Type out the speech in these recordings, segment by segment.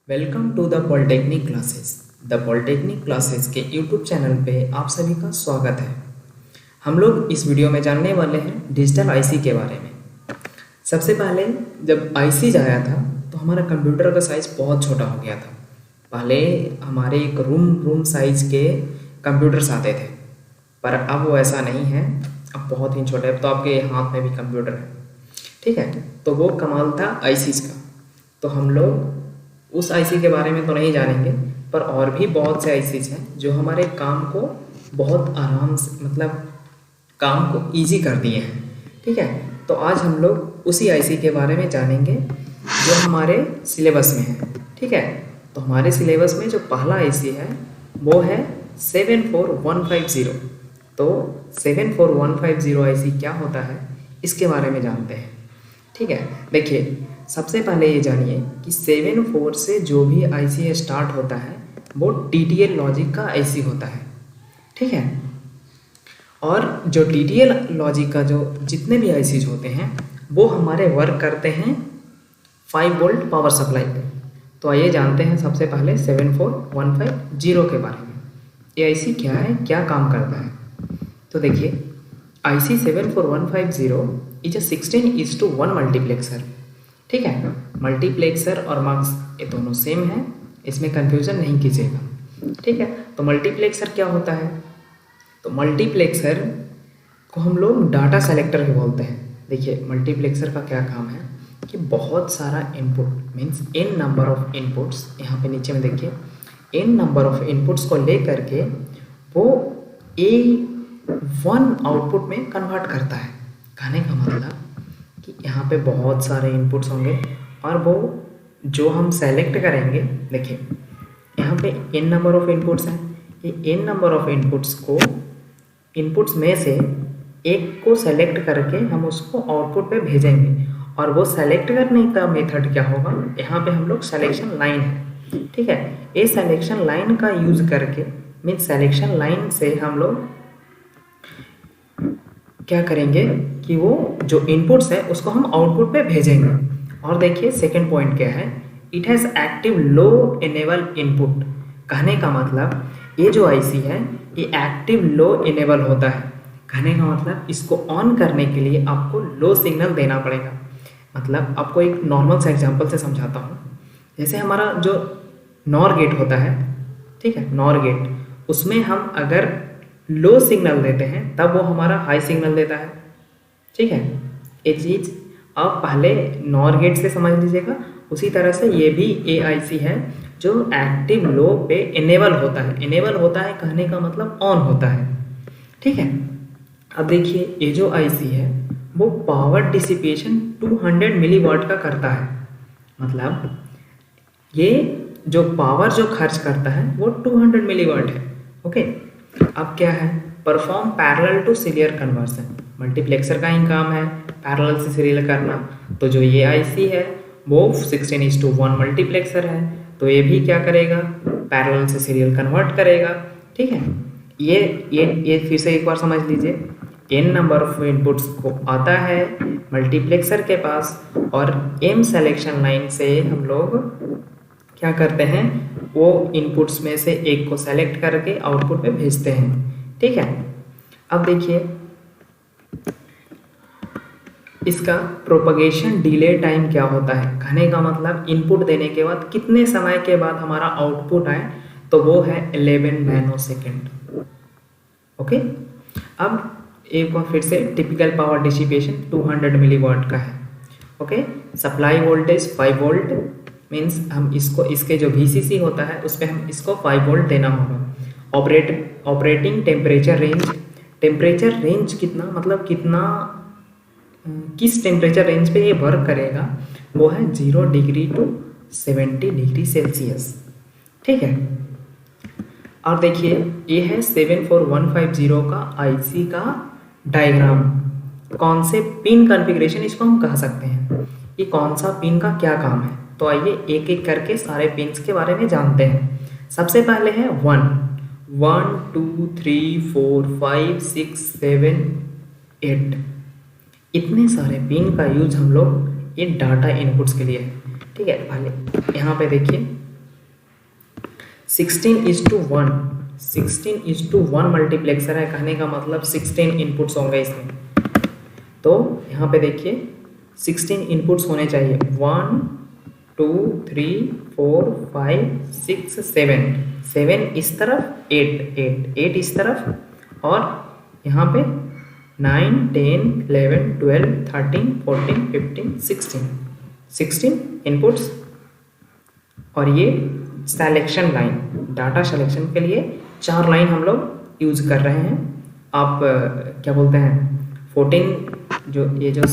Welcome to the polytechnic classes. The polytechnic classes के YouTube channel पे आप सभी का स्वागत है। हम लोग इस वीडियो में जानने वाले हैं डिजिटल आईसी के बारे में। सबसे पहले जब आईसी आया था तो हमारा कंप्यूटर का साइज़ बहुत छोटा हो गया था। पहले हमारे एक रूम साइज़ के कंप्यूटर्स आते थे, पर अब वो ऐसा नहीं है। अब बहुत ही छोटे, अब तो आपके हाथ में भी कंप्यूटर है, ठीक है। तो वो कमाल था आईसीज़ का। तो हम लोग उस आईसी के बारे में तो नहीं जानेंगे, पर और भी बहुत से आईसीज़ हैं जो हमारे काम को बहुत आराम से, मतलब काम को इजी कर दिए हैं, ठीक है। तो आज हम लोग उसी आईसी के बारे में जानेंगे जो हमारे सिलेबस में है, ठीक है। तो हमारे सिलेबस में जो पहला आईसी है वो है 74150। तो 74150 आईसी क्या होता है इसके बारे में जानते हैं, ठीक है। देखिए, सबसे पहले ये जानिए कि 74 से जो भी आईसी स्टार्ट होता है वो टीटीएल लॉजिक का आईसी होता है, ठीक है। और जो टीटीएल लॉजिक का जो जितने भी आईसीज होते हैं वो हमारे वर्क करते हैं 5 वोल्ट पावर सप्लाई पे। तो आइए जानते हैं सबसे पहले 74150 के बारे में। ये आईसी क्या है, क्या काम करता है। तो देखिए, आईसी 74150 इज अ 16:1 मल्टीप्लेक्सर, ठीक है। मल्टीप्लेक्सर और मक्स ये दोनों सेम है, इसमें कंफ्यूजन नहीं कीजिएगा, ठीक है। तो मल्टीप्लेक्सर क्या होता है, तो मल्टीप्लेक्सर को हम लोग डाटा सेलेक्टर भी बोलते हैं। देखिए, मल्टीप्लेक्सर का क्या काम है कि बहुत सारा input means n number of inputs, यहाँ पे नीचे में देखिए n नंबर ऑफ इनपुट्स को ले करके वो A1 आउटपुट में कन्वर्ट करता है। कहने का मतलब कि यहाँ पे बहुत सारे इनपुट्स होंगे और वो जो हम सेलेक्ट करेंगे, देखिए यहाँ पे n नंबर ऑफ इनपुट्स हैं। ये n नंबर ऑफ इनपुट्स में से एक को सेलेक्ट करके हम उसको आउटपुट पे भेजेंगे। और वो सेलेक्ट करने का मेथड क्या होगा, यहाँ पे हम लोग सेलेक्शन लाइन है, ठीक है। ये सेलेक्शन लाइन का यूज़ करके मीन्स सेलेक्शन लाइन से हम लोग क्या करेंगे कि वो जो इनपुट्स है उसको हम आउटपुट पे भेजेंगे। और देखिए सेकंड पॉइंट क्या है, it has active low enable input. कहने का मतलब ये जो आईसी है ये एक्टिव लो इनेबल होता है। कहने का मतलब इसको ऑन करने के लिए आपको लो सिग्नल देना पड़ेगा। मतलब आपको एक नॉर्मल से एग्जांपल से समझाता हूँ। जैसे हमारा जो नॉर गेट होता है, ठीक है, नॉर गेट, उसमें हम अगर लो सिग्नल देते हैं तब वो हमारा हाई सिग्नल देता है, ठीक है। ये चीज़ आप पहले नॉर गेट से समझ लीजिएगा। उसी तरह से ये भी एआईसी है जो एक्टिव लो पे इनेबल होता है। इनेबल होता है कहने का मतलब ऑन होता है, ठीक है। अब देखिए, ये जो आईसी है वो पावर डिसिपेशन 200 मिलीवाट का करता है। मतलब ये जो पावर जो खर्च करता है वो 200 मिलीवाट है, ओके। अब क्या है, perform parallel to serial conversion. Multiplexer का ही काम है पैरेलल से सीरियल करना। तो जो ये आईसी है वो 16:1 मल्टीप्लेक्सर है, तो ये भी क्या करेगा, पैरेलल से सीरियल कन्वर्ट करेगा, ठीक है। ये फिर से एक बार समझ लीजिए, n नंबर ऑफ इनपुट्स को आता है मल्टीप्लेक्सर के पास और m सेलेक्शन लाइन से हम लोग क्या करते हैं, वो इनपुट्स में से एक को सेलेक्ट करके आउटपुट पे भेजते हैं, ठीक है। अब देखिए, इसका प्रोपगेशन डिले टाइम क्या होता है। कहने का मतलब इनपुट देने के बाद कितने समय के बाद हमारा आउटपुट आए, तो वो है 11 नैनो सेकेंड, ओके। अब एक बार फिर से टिपिकल पावर डिसिपेशन 200 मिलीवाट का है, okay. Supply voltage 5 volt means हम इसको, इसके जो VCC होता है उस पर हम इसको 5 वोल्ट देना होगा। ऑपरेटिंग टेम्परेचर रेंज कितना, मतलब कितना, किस टेम्परेचर रेंज पे ये वर्क करेगा, वो है 0 डिग्री टू 70 डिग्री सेल्सियस, ठीक है। और देखिए, ये है 74150 का आईसी का डायग्राम। कौन से पिन कॉन्फ़िगरेशन इसको हम कह सकते हैं, ये कौन सा पिन का क्या काम है। तो आइए एक एक करके सारे पिन्स के बारे में जानते हैं। सबसे पहले है 1 2 3 4 5 6 7 8। इतने सारे पिन का यूज हम लोग ये डाटा इनपुट्स के लिए है, ठीक है। पहले यहाँ पे देखिए 16:1, 16:1 मल्टीप्लेक्सर है, कहने का मतलब 16 इनपुट्स होंगे इसमें। तो यहाँ पे देखिए 16 इनपुट्स होने चाहिए, 1 2 3 4 5 6 7, 7 इस तरफ, 8 इस तरफ, और यहाँ पे 9 10 11 12 13 14 15 16 इनपुट्स। और ये सिलेक्शन लाइन, डाटा सिलेक्शन के लिए 4 लाइन हम लोग यूज कर रहे हैं। आप क्या बोलते हैं 14 जो ये जो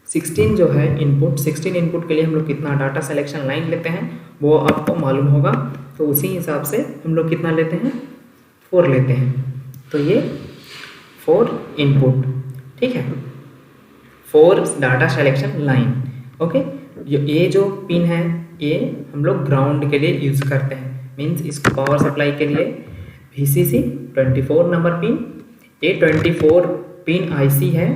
16 जो है इनपुट, 16 इनपुट के लिए हम लोग कितना डाटा सिलेक्शन लाइन लेते हैं वो आपको मालूम होगा। तो उसी हिसाब से हम लोग कितना लेते हैं, 4 लेते हैं। तो ये 4 इनपुट, ठीक है, 4 डाटा सिलेक्शन लाइन। ओके, ये जो पिन है ये हम लोग ग्राउंड के लिए यूज़ करते हैं, मीन्स इसको पावर सप्लाई के लिए VCC 24 नंबर पिन, ये 24 पिन IC है,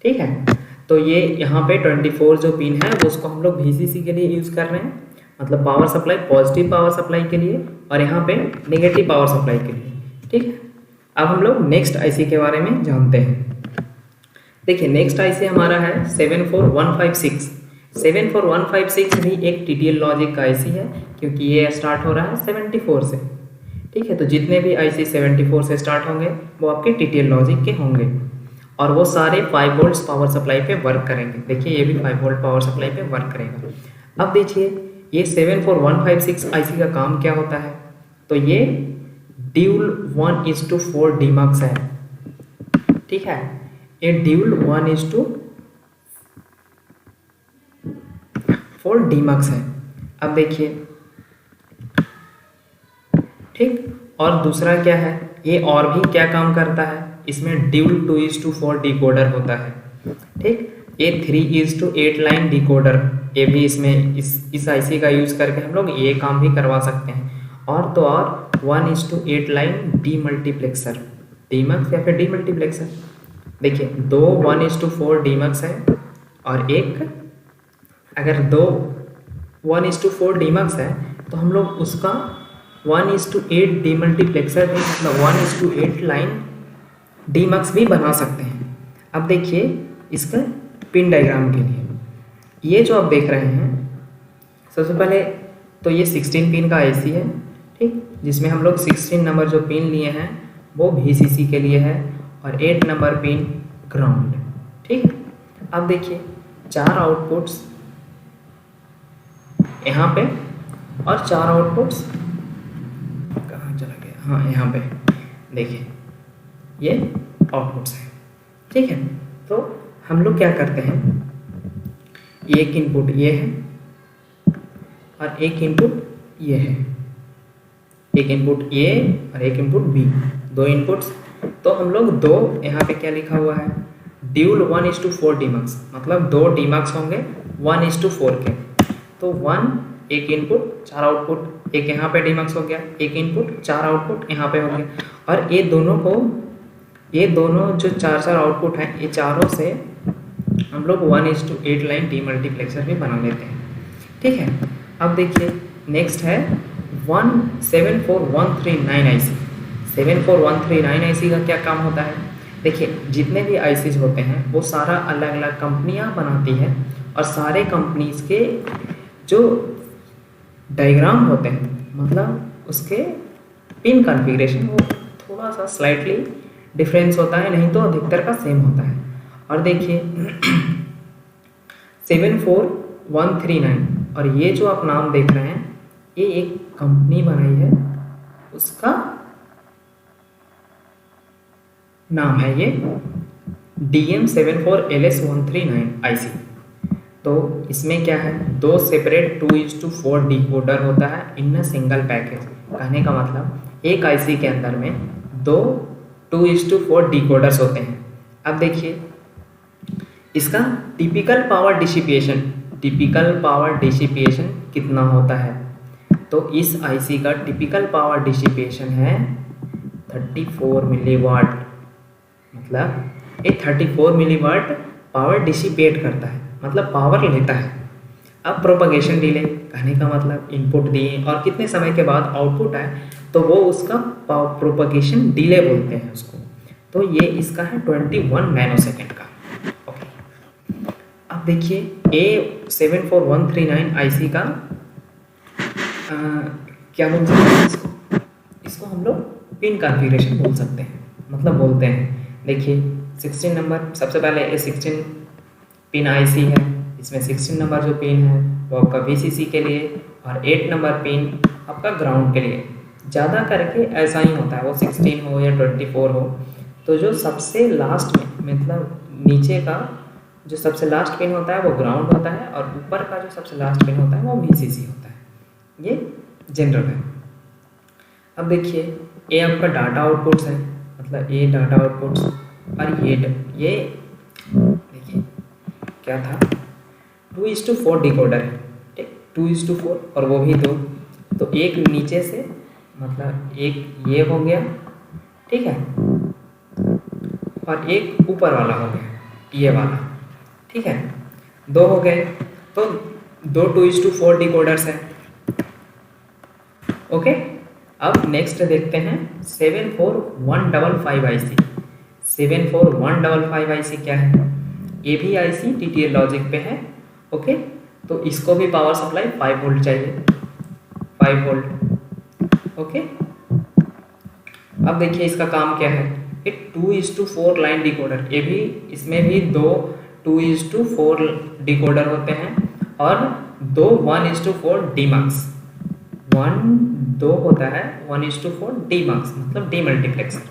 ठीक है। तो ये यहाँ पे 24 जो पिन है वो उसको हम लोग VCC के लिए यूज़ कर रहे हैं, मतलब power supply, positive power supply के लिए, और यहाँ पे नेगेटिव पावर सप्लाई के लिए, ठीक है। अब हम लोग नेक्स्ट IC के बारे में जानते हैं। देखिए नेक्स्ट IC हमारा है 74156। 74156 भी एक TTL लॉजिक का IC है, क्योंकि ये स्टार्ट हो रहा है 74 से, ठीक है। तो जितने भी IC 74 से स्टार्ट होंगे वो आपके TTL लॉजिक के होंगे, और वो सारे 5 वोल्ट्स पावर सप्लाई पे वर्क करेंगे। देखिए ये भी 5 वोल्ट पावर सप्लाई पे वर्क करेगा। अब देखिए ये 74156 IC का काम क्या होता है, तो ये ड्यूल 1:4 डीमक्स है, ठीक है। ये ड्यूल 1:4 डीमक्स है। अब देखिए, ठीक, और दूसरा क्या है, ये और भी क्या काम करता है, इसमें ड्यूल 2:4 डिकोडर होता है, ठीक। ये 3:8 लाइन डिकोडर, ये भी इसमें इस IC का यूज़ करके हम लोग ये काम भी करवा सकते हैं। और तो और 1:8 लाइन डीमल्टीप्लेक्सर, डीमक्स या फिर डीमल्टीप्लेक्सर। देखिए 2 1:4 डीमक्स है, और एक अगर 2 1:4 डीमक्स है तो हम लोग उसका 1:8 डीमल्टीप्लेक्सर भी, मतलब 1:8 लाइन डीमक्स भी बना सकते हैं। अब देखिए इसका पिन डायग्राम के लिए ये जो आप देख रहे हैं, सबसे पहले तो ये 16 पिन का IC है, ठीक, जिसमें हम लोग 16 नंबर जो पिन लिए हैं वो VCC के लिए है, और 8 नंबर पिन ग्राउंड, ठीक। अब देखिए 4 आउटपुट्स यहाँ पे, और 4 आउटपुट्स कहाँ चला गया, हाँ यहाँ पे देखिए ये आउटपुट्स हैं, ठीक है। तो हम लोग क्या करते हैं, एक इनपुट ये है और एक इनपुट ये है, एक इनपुट ए और एक इनपुट बी, 2 इनपुट्स। तो हम लोग 2 यहाँ पे क्या लिखा हुआ है, ड्यूल 1:4 डीमक्स, मतलब 2 डीमक्स होंगे 1:4 के। तो 1 एक इनपुट 4 आउटपुट, एक यहाँ पे डीमक्स हो गया, एक इनपुट 4 आउटपुट यहाँ पे हो गया, और ये दोनों जो 4 आउटपुट हैं, ये चारों से हम लोग 1:8 लाइन डीमल्टीप्लेक्सर भी बना लेते हैं, ठीक है। अब देखिए नेक्स्ट है 74139 IC। 74139 IC का क्या काम होता है, देखिए जितने भी ICs होते हैं वो सारा अलग अलग कंपनियां बनाती है, और सारे कंपनीज के जो डायग्राम होते हैं, मतलब उसके पिन कॉन्फ़िगरेशन वो थोड़ा सा स्लाइटली डिफरेंस होता है, नहीं तो अधिकतर का सेम होता है। और देखिए 74139, और ये जो आप नाम देख रहे हैं ये एक कंपनी बनाई है, उसका नाम है ये DM74LS139 IC। तो इसमें क्या है, 2 सेपरेट 2:4 डिकोडर होता है इन सिंगल पैकेज। कहने का मतलब एक IC के अंदर में 2 2:4 डिकोडर्स होते हैं। अब देखिए इसका टिपिकल पावर डिसिपिएशन कितना होता है, तो इस IC का टिपिकल पावर डिसिपिएशन है 34 मिलीवाट, मतलब ये 34 मिलीवाट पावर डिसिपेट करता है, मतलब पावर लेता है। अब प्रोपगेशन डिले, कहने का मतलब इनपुट दिए और कितने समय के बाद आउटपुट आए तो वो उसका प्रोपगेशन डिले बोलते हैं उसको। तो ये इसका है 21 नैनोसेकंड का। ओके, अब देखिए A74139 IC का क्या बोल सकते हैं इसको हम लोग पिन कॉन्फ़िगरेशन बोल सकते हैं, मतलब बोलते हैं। देखिए 16 नंबर, सबसे पहले ये 16 पिन IC है, इसमें 16 नंबर जो पिन है वो आपका VCC के लिए और 8 नंबर पिन आपका ग्राउंड के लिए। ज़्यादा करके ऐसा ही होता है, वो 16 हो या 24 हो, तो जो सबसे लास्ट में मतलब नीचे का जो सबसे लास्ट पिन होता है वो ग्राउंड होता है और ऊपर का जो सबसे लास्ट पिन होता है वो VCC होता है। ये जनरल है। अब देखिए ये आपका डाटा आउटपुट्स है, मतलब ये डाटा आउटपुट्स और ये देखिए क्या था 2:4 डिकोडर है, ठीक, 2:4 और वो भी 2, तो एक नीचे से मतलब एक ये हो गया, ठीक है, और एक ऊपर वाला हो गया ये वाला, ठीक है, 2 हो गए, तो 2 2:4 डिकोडर्स है। ओके, अब नेक्स्ट देखते हैं 74155 IC। 74155 IC क्या है? ये भी IC TTL लॉजिक पे है। ओके, तो इसको भी पावर सप्लाई 5 वोल्ट चाहिए, 5 वोल्ट। ओके, अब देखिए इसका काम क्या है, एक 2:4 लाइन डिकोडर, ये भी इसमें भी 2 2:4 डिकोडर होते हैं और 2 1:4 डीमक्स, 2 होता है 1:4 डीमक्स मतलब डीमल्टीप्लेक्सर,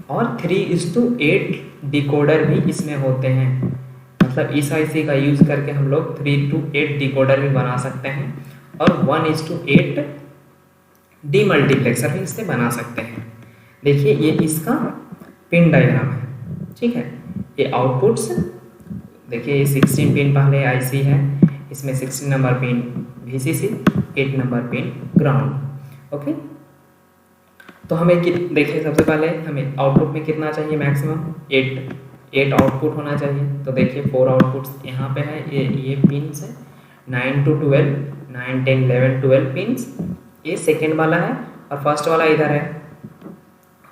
और 3:8 डिकोडर भी इसमें होते हैं। मतलब इस IC का यूज़ करके हम लोग 3:8 डिकोडर भी बना सकते हैं और 1:8 डीमल्टीप्लेक्सर भी इससे बना सकते हैं। देखिए ये इसका पिन डायग्राम है, ठीक है। ये आउटपुट्स देखिए, ये 16 पिन पहले IC है, इसमें 16 number pin VCC, 8 number pin ground. Okay, तो हमें देखिए सबसे पहले हमें आउटपुट में कितना चाहिए, मैक्सिमम 8 आउटपुट होना चाहिए। तो देखिए 4 आउटपुट्स यहाँ पे है, ये पिन्स है 9 to 12, 9 10 11 12 पिन्स, ये सेकेंड वाला है और फर्स्ट वाला इधर है,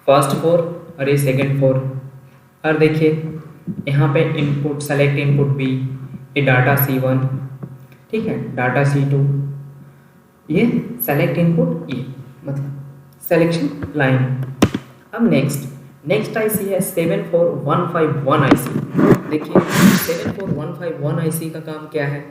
फर्स्ट 4 और ये सेकेंड 4। और देखिए यहाँ पे इनपुट सेलेक्ट इनपुट B, ये डाटा C1, ठीक है, डाटा C2, ये सेलेक्ट इनपुट E, मतलब सेलेक्शन लाइन। अब नेक्स्ट IC है 74151 IC। देखिए 74151 IC का काम क्या है,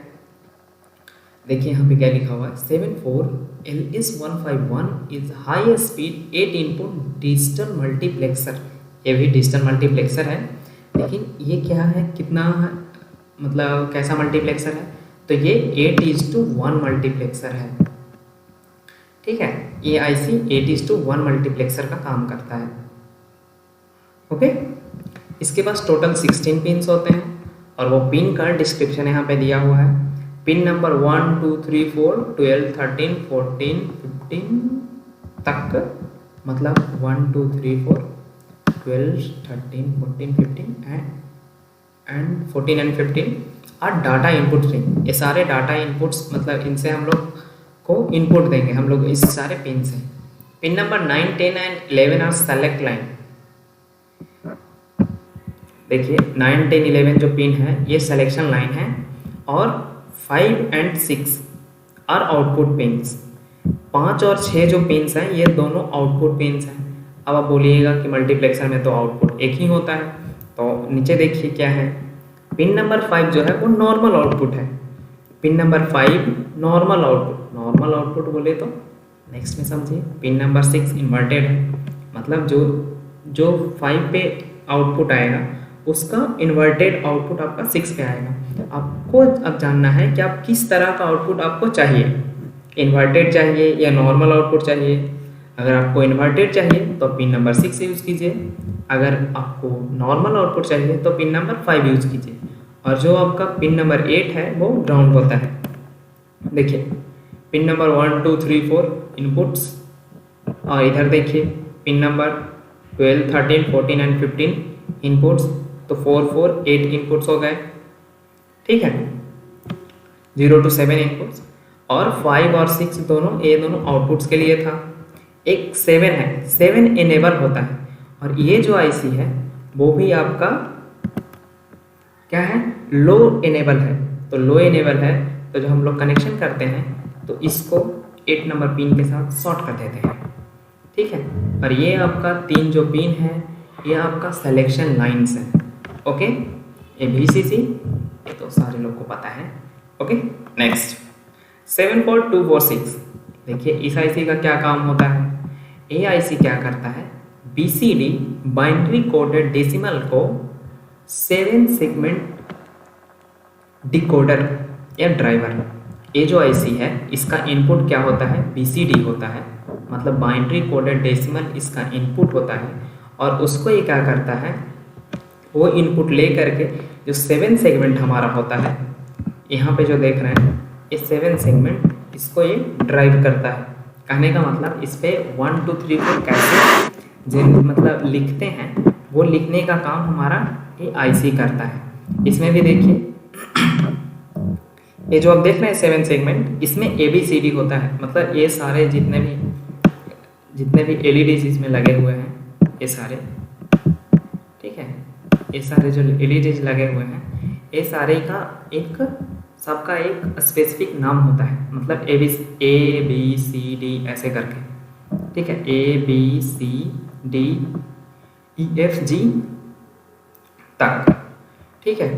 देखिए यहाँ पे क्या लिखा हुआ है, 74LS151 is high speed 8 input digital multiplexer. ये भी डिजिटल मल्टीप्लेक्सर है, लेकिन ये क्या है, कितना मतलब कैसा मल्टीप्लेक्सर है, तो ये 8:1 मल्टीप्लेक्सर है, ठीक है। ये IC 8:1 मल्टीप्लेक्सर का काम करता है। ओके, इसके पास टोटल 16 पिन्स होते हैं और वो पिन का डिस्क्रिप्शन यहाँ पे दिया हुआ है। पिन नंबर 1 2 3 4 12 13 14 15 तक, मतलब 1 2 3 4 12 13 14 15 एंड 14 एंड 15 और डाटा इनपुट स्ट्रीम। ये सारे डाटा इनपुट्स, मतलब इनसे हम लोग को इनपुट देंगे हम लोग इस सारे पिन से। Pin number 9 10 and 11 are select line. देखिए 9 10 11 जो पिन है ये सिलेक्शन लाइन है और 5 एंड 6 आर आउटपुट पिन्स। 5 और 6 जो पिन्स हैं ये दोनों आउटपुट पिन्स हैं। अब आप बोलिएगा कि मल्टीप्लेक्सर में तो आउटपुट एक ही होता है, तो नीचे देखिए क्या है, पिन नंबर 5 जो है वो नॉर्मल आउटपुट है। पिन नंबर 5 नॉर्मल आउटपुट बोले तो नेक्स्ट में समझिए। पिन नंबर 6 इन्वर्टेड है, मतलब जो 5 पे आउटपुट आएगा उसका इन्वर्टेड आउटपुट आपका 6 पे आएगा। आपको अब जानना है कि आप किस तरह का आउटपुट आपको चाहिए, इन्वर्टेड चाहिए या नॉर्मल आउटपुट चाहिए। अगर आपको इन्वर्टेड चाहिए तो पिन नंबर 6 यूज़ कीजिए, अगर आपको नॉर्मल आउटपुट चाहिए तो पिन नंबर 5 यूज़ कीजिए, और जो आपका पिन नंबर 8 है वो ग्राउंड होता है। देखिए पिन नंबर 1 2 3 4 इनपुट्स, और इधर देखिए पिन नंबर 12 13 14 एंड 15 इनपुट्स, तो 4 4 8 इनपुट्स हो गए, ठीक है, 0 to 7 इनपुट्स। और 5 और 6 दोनों ये दोनों आउटपुट्स के लिए था। एक 7 है, 7 इनेबल होता है। और ये जो आईसी है वो भी आपका क्या है, लो इनेबल है। तो लो इनेबल है तो जो हम लोग कनेक्शन करते हैं तो इसको 8 नंबर पिन के साथ शॉर्ट कर देते हैं, ठीक है। और ये आपका 3 जो पिन है ये आपका सिलेक्शन लाइंस है, ओके। ये VCC ये तो सारे लोग को पता है, ओके। नेक्स्ट 74246, देखिए इस आईसी का क्या काम होता है। ये आईसी क्या करता है, BCD बाइनरी कोडेड डेसिमल को 7 सेगमेंट डिकोडर या ड्राइवर। ये जो आईसी है इसका इनपुट क्या होता है, BCD होता है, मतलब बाइनरी कोडेड डेसिमल इसका इनपुट होता है। और उसको ये क्या करता है, वो इनपुट ले करके जो 7 सेगमेंट हमारा होता है, यहाँ पे जो देख रहे हैं ये 7 सेगमेंट, इसको ये ड्राइव करता है। कहने का मतलब इस पे 1 2 3 को कैसे मतलब लिखते हैं, वो लिखने का काम हमारा ये आईसी करता है। इसमें भी देखिए ये जो आप देख रहे हैं 7 सेगमेंट, इसमें ABCD होता है, मतलब ये सारे जितने भी LEDs इसमें लगे हुए हैं ये सारे, ठीक है। ये सारे जो LEDs लगे हुए हैं ये सारे का एक सबका एक स्पेसिफिक नाम होता है, मतलब ABCD ऐसे करके, ठीक है। ABCDEFG तक, ठीक है।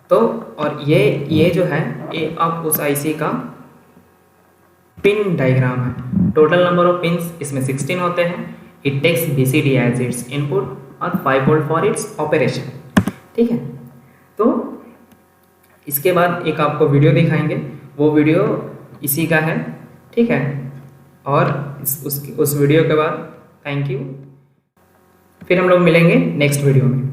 तो और ये जो है ये अब उस आईसी का पिन डायग्राम है। टोटल नंबर ऑफ पिन्स इसमें 16 होते हैं। It takes BCD as its input और 5 वोल्ट फॉर इट्स ऑपरेशन, ठीक है। तो इसके बाद एक आपको वीडियो दिखाएंगे, वो वीडियो इसी का है, ठीक है। और उस वीडियो के बाद थैंक यू, फिर हम लोग मिलेंगे नेक्स्ट वीडियो में।